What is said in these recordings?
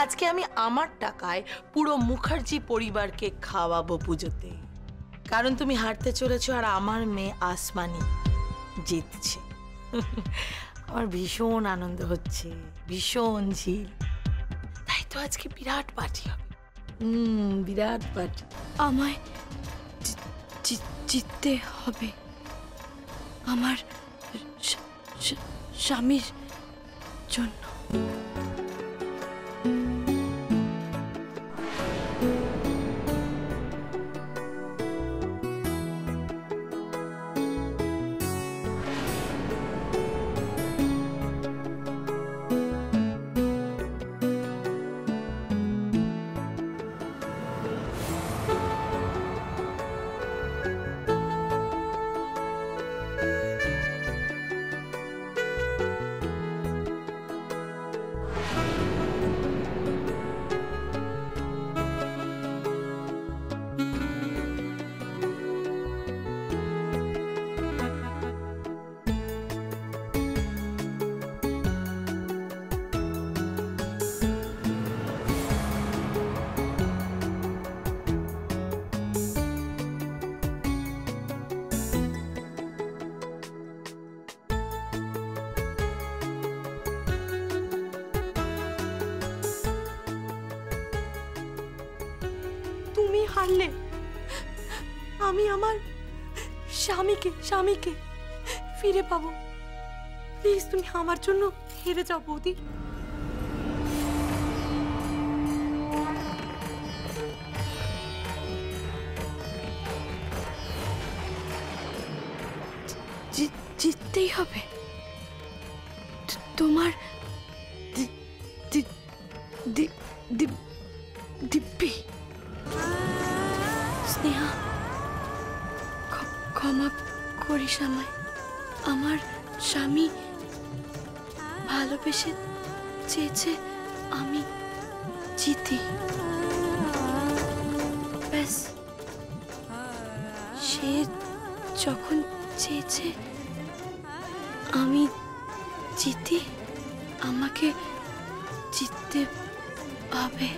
আজকে আমি আমার টাকায় পুরো মুখার্জি পরিবারকে খাওয়াবো পুজোতে, কারণ তুমি হারতে চলেছো আর আমার মেয়ে আসমানি জিতছে। আমার ভীষণ আনন্দ হচ্ছে, ভীষণ ঝিল। তাই তো আজকে বিরাট পার্টি হবে। বিরাট পার্টি। আমায় জিততে হবে আমার স্বামীর জন্য। তুমি হারলে, আমি আমার স্বামীকে ফিরে পাবো। প্লিজ তুমি আমার জন্য হেরে যাও বৌদি। জিততেই হবে। তোমার দিব্যি। স্নেহা, ক্ষমা করিস আমায়। আমার স্বামী ভালোবেসে চেয়েছে আমি জিতি। ব্যাস, সে যখন চেয়েছে আমি জিতি, আমাকে জিততে হবে।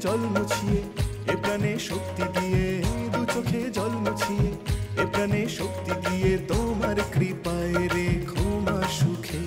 জল মুছিয়ে এ প্রাণে শক্তি দিয়ে, দু চোখে জল মুছিয়ে এ প্রাণে শক্তি দিয়ে তোমার কৃপায় রেখো মা সুখে।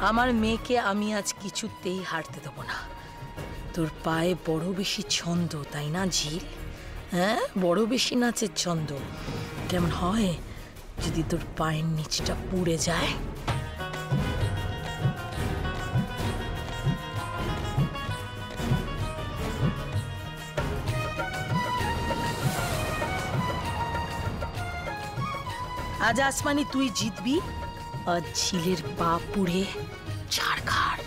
আমার মেয়েকে আমি আজ কিছুতেই হারতে দেবো না। তোর পায়ে বড় বেশি ছন্দ, তাই না ঝিল? হ্যাঁ, বড় বেশি নাচের ছন্দ। কেমন হয় যদি তোর পায়ের নিচটা পুড়ে যায়? আজ আসমানি তুই জিতবি, আর ঝিলের পা পুড়ে ছাড়খাড়।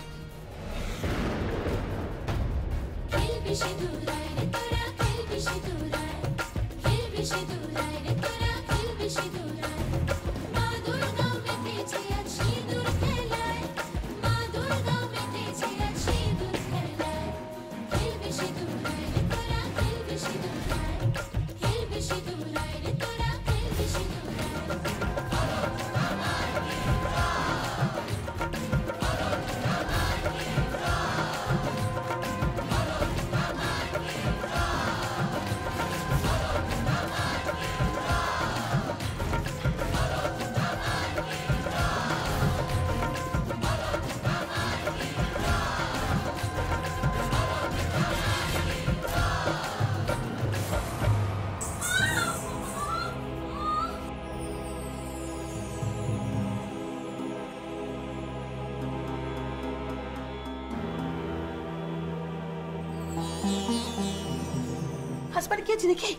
আসমানি কি হচ্ছে দেখি?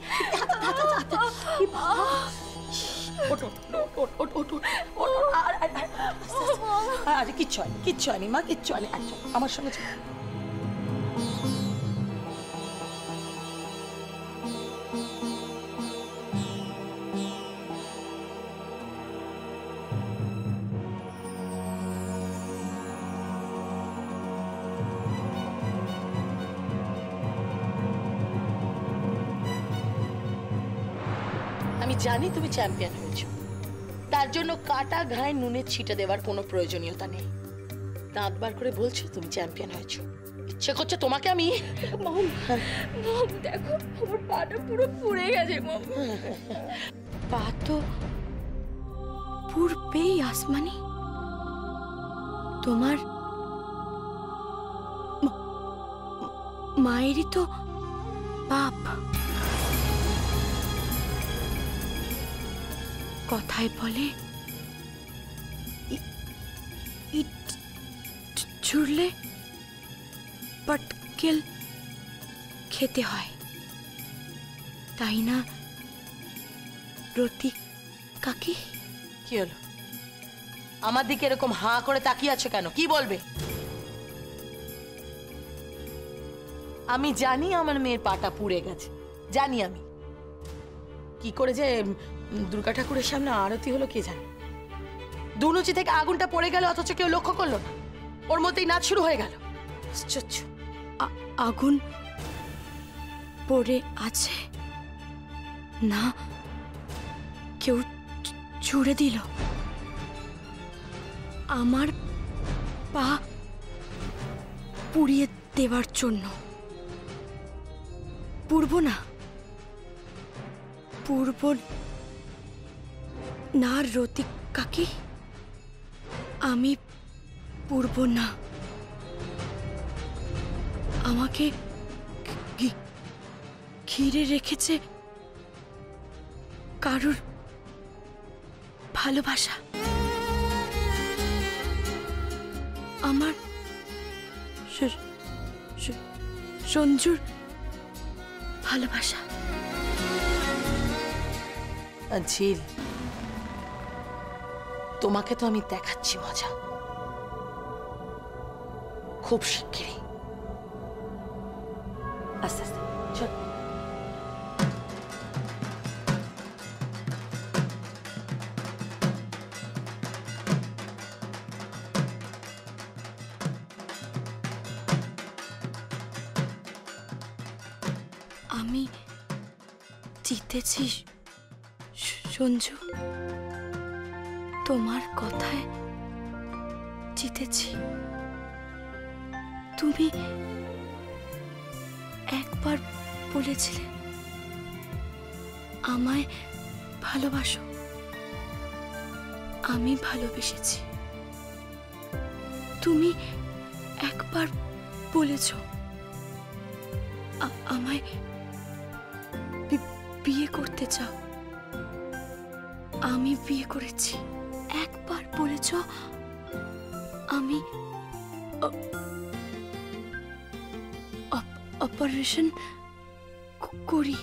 আরে কিচ্ছু হয়নি, কিচ্ছু হয়নি মা, কিচ্ছু হয়নি। আচ্ছা আমার সঙ্গে চল। আমি জানি তুমি চ্যাম্পিয়ন হয়েছো, তার জন্য কাটা ঘায়ে নুনের ছিটে দেওয়ার কোনো প্রয়োজনীয়তা নেই। দাঁত বার করে বলছো তুমি চ্যাম্পিয়ন হয়েছো, ইচ্ছে করছে তোমাকে আমি। মম, মম দেখো আমার পাটা পুরো পুড়ে গেছে মম। পা তো পুড়বেই আসমানি। তোমার মায়েরই তো পাপ। কথায় বলে ইট ছুড়লে পাটকেল খেতে হয়, তাই না রতি কাকি? কি হলো? আমার দিকে এরকম হাঁ করে তাকিয়ে আছো কেন? কি বলবে? আমি জানি আমার মেয়ের পাটা পুড়ে গেছে, জানি আমি। কি করে যে দুর্গা ঠাকুরের সামনে আরতি হলো কে জানে। দুনুচি থেকে আগুনটা পড়ে গেল অথচ কেউ লক্ষ্য করলো না, ওর মধ্যেই নাচ শুরু হয়ে গেল। আশ্চর্য। আগুন পড়ে আছে না কেউ ছুড়ে দিল? আমার পা পুড়িয়ে দেওয়ার জন্য? পূর্ব না, পূর্ব না রতি কাকি, আমি পূর্ব না। আমাকে ঘিরে রেখেছে কারুর ভালোবাসা। আমার সঞ্জুর ভালোবাসা। ঝিল, তোমাকে তো আমি দেখাচ্ছি মজা, খুব শিগগিরই। আস্তে আস্তে চল। আমি জিতেছি সঞ্জু, তোমার কথায় জিতেছি। তুমি একবার বলেছিলে আমায় ভালোবাসো, আমি ভালোবেসেছি। তুমি একবার বলেছ আমায় বিয়ে করতে চাও, আমি বিয়ে করেছি। একবার বলেছ আমি অপারেশন করি।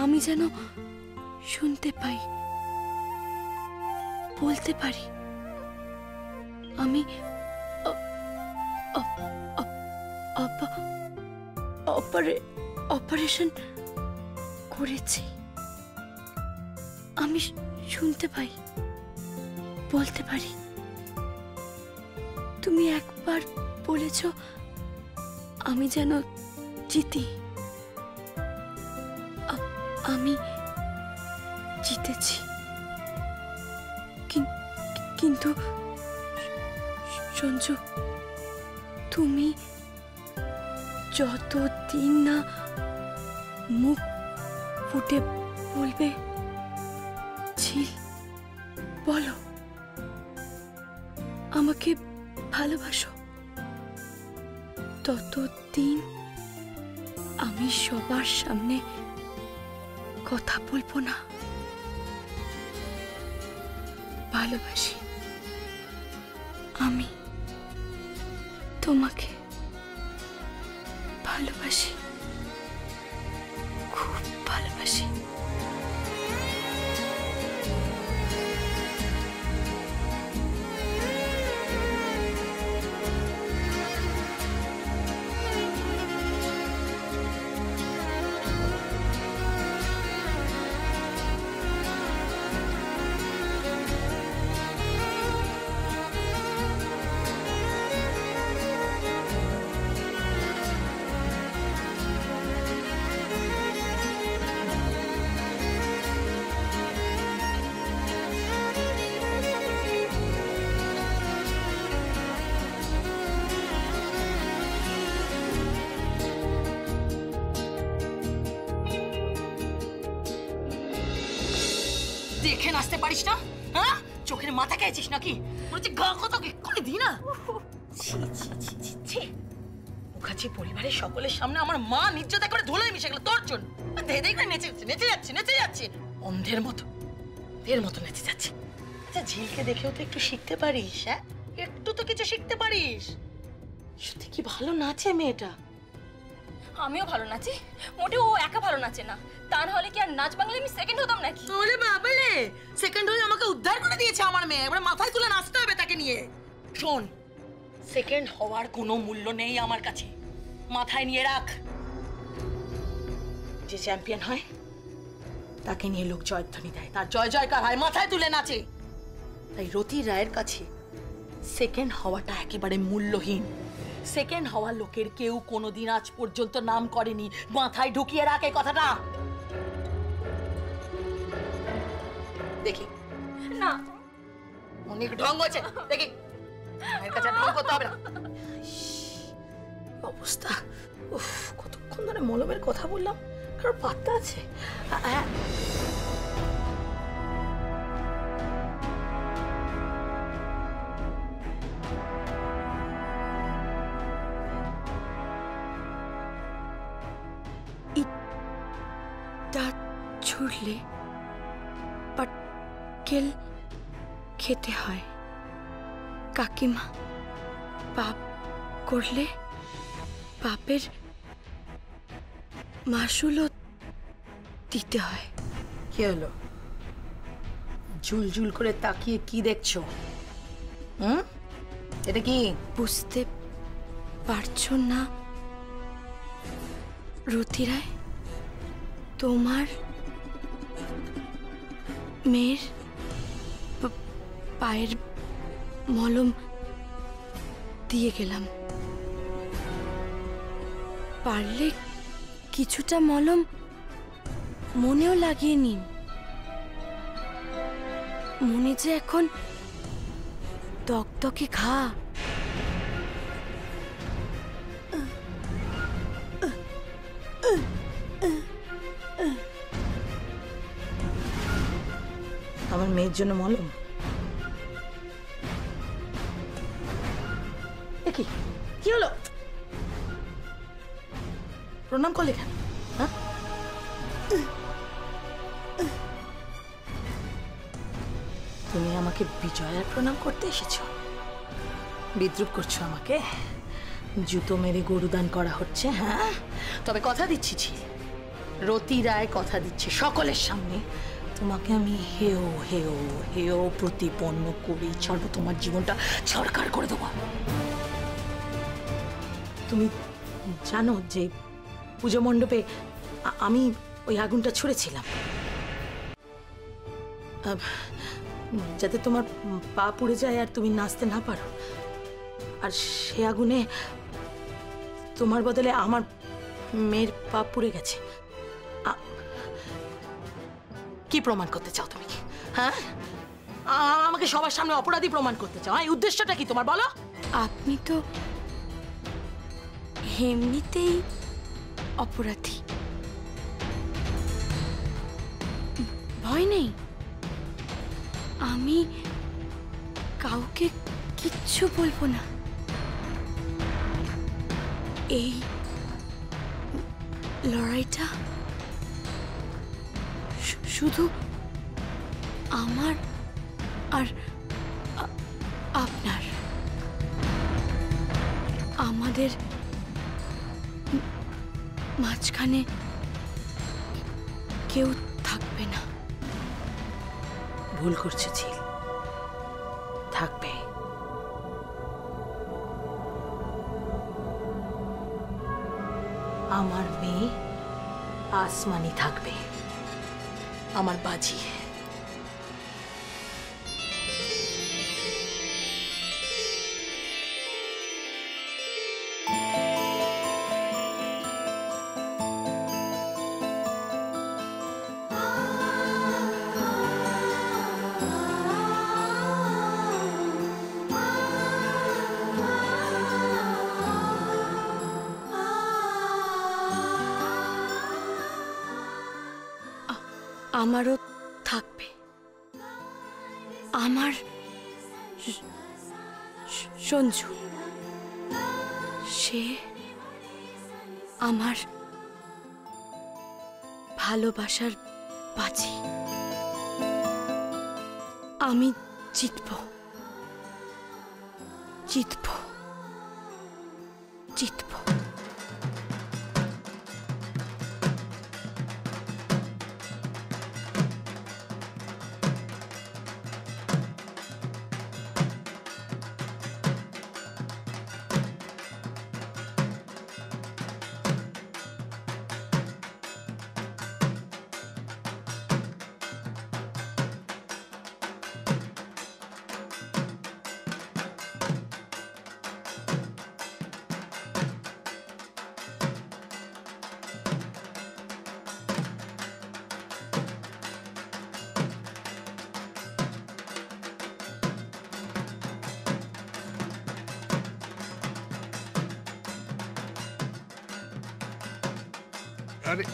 আমি যেন শুনতে পাই, বলতে পারি আমি অপারেশন করেছি। আমি শুনতে পাই, বলতে পারি। তুমি একবার বলেছ আমি যেন জিতি। আমি জিতেছি, কিন্তু সঞ্জু, তুমি যতদিন না মুখ ফুটে বলবে ঝিল, বলো আমাকে ভালোবাসো, ততদিন আমি সবার সামনে কথা বলবো না। ভালোবাসি আমি তোমাকে, ভালোবাসি, খুব ভালোবাসি। দেখে নাচতে পারিস না? হ্যাঁ, চোখের মাথা খেয়েছিস নাকি? মনে হচ্ছে গা কত করে দি না। মুখার্জি পরিবারের সকলের সামনে আমার মা নির্যাতন করে ধুলোয় মিশে গেল তোর জন্য। ধেয়ে করে নেচে যাচ্ছে অন্ধের মতো, নেচে যাচ্ছে। আচ্ছা, ঝিলকে দেখেও তো একটু শিখতে পারিস। হ্যাঁ, একটু তো কিছু শিখতে পারিস। সত্যি কি ভালো নাচে মেয়েটা। আমিও ভালো নাচি, মোটেও ও একা ভালো নাচে না। তা নাহলে কি আর নাচ বাংলা আমি সেকেন্ড হতাম নাকি? ওরে বাবালে, সেকেন্ড হয়ে আমাকে উদ্ধার করে দিয়েছে আমার মেয়ে। এবার মাথায় তুলে নাচতে হবে তাকে নিয়ে। শোন, সেকেন্ড হওয়ার কোনো মূল্য নেই আমার কাছে, মাথায় নিয়ে রাখ। যে চ্যাম্পিয়ন হয় তাকে নিয়ে লোক জয়ধ্বনি দেয়, তার জয় জয়কার হয়, মাথায় তুলে নাচে। তাই রতি রায়ের কাছে সেকেন্ড হওয়াটা একেবারে মূল্যহীন। সেকেন্ড হওয়া লোকের কেউ কোনোদিন আজ পর্যন্ত নাম করেনি। মাথায় ঢুকিয়ে রাখ এই কথাটা। দেখি না, অনেক ঢং হয়েছে, দেখি এর কাছে ঢং করতে হবে না। অবস্থা, উফ, কতক্ষণ ধরে মলমের কথা বললাম, কারোর পাত্তা আছে? ছুড়লে পাটকেল খেতে হয়। কাকিমা পাপ করলে পাপের মাসুলও দিতে হয়। কি হলো? ঝুলঝুল করে তাকিয়ে কি দেখছো? এটা কি? বুঝতে পারছো না রতি রায়? তোমার মেয়ের পায়ের মলম দিয়ে গেলাম। পারলে কিছুটা মলম মনেও লাগিয়ে নিন। মনে যে এখন তকতকে ঘা। আমার মেয়ের জন্য মলম? কি কি হলো? প্রণাম করলে কেন? তুমি আমাকে বিজয়ার প্রণাম করতে এসেছো? বিদ্রুপ করছো আমাকে? জুতো মেরে গরুদান করা হচ্ছে, হ্যাঁ? তবে কথা দিচ্ছি ঝিল, রতি রায় কথা দিচ্ছে সকলের সামনে, তোমাকে আমি হেও হেও হেও প্রতিপন্ন করি ছাড়বো, তোমার জীবনটা ছড়কার করে দেবো। তুমি জানো যে পুজো মণ্ডপে আমি ওই আগুনটা ছুঁড়েছিলাম যাতে তোমার পা পুড়ে যায় আর তুমি নাচতে না পারো। আর সে আগুনে তোমার বদলে আমার মেয়ের পা পুড়ে গেছে। কি প্রমাণ করতে চাও তুমি? হ্যাঁ, আমাকে সবার সামনে অপরাধী প্রমাণ করতে চাও? এই উদ্দেশ্যটা কি তোমার, বলো? আপনি তো এমনিতেই অপরাধী। ভয় নেই, আমি কাউকে কিচ্ছু বলবো না। এই লড়াইটা শুধু আমার আর আপনার, আমাদের মাঝখানে কেউ থাকবে না। ভুল করছে ঝিল, থাকবে। আমার মেয়ে আসমানি থাকবে, আমার বাজি। আমারও থাকবে, আমার সঞ্জু, সে আমার ভালোবাসার বাজি। আমি জিতব, জিতব, জিতব। আরে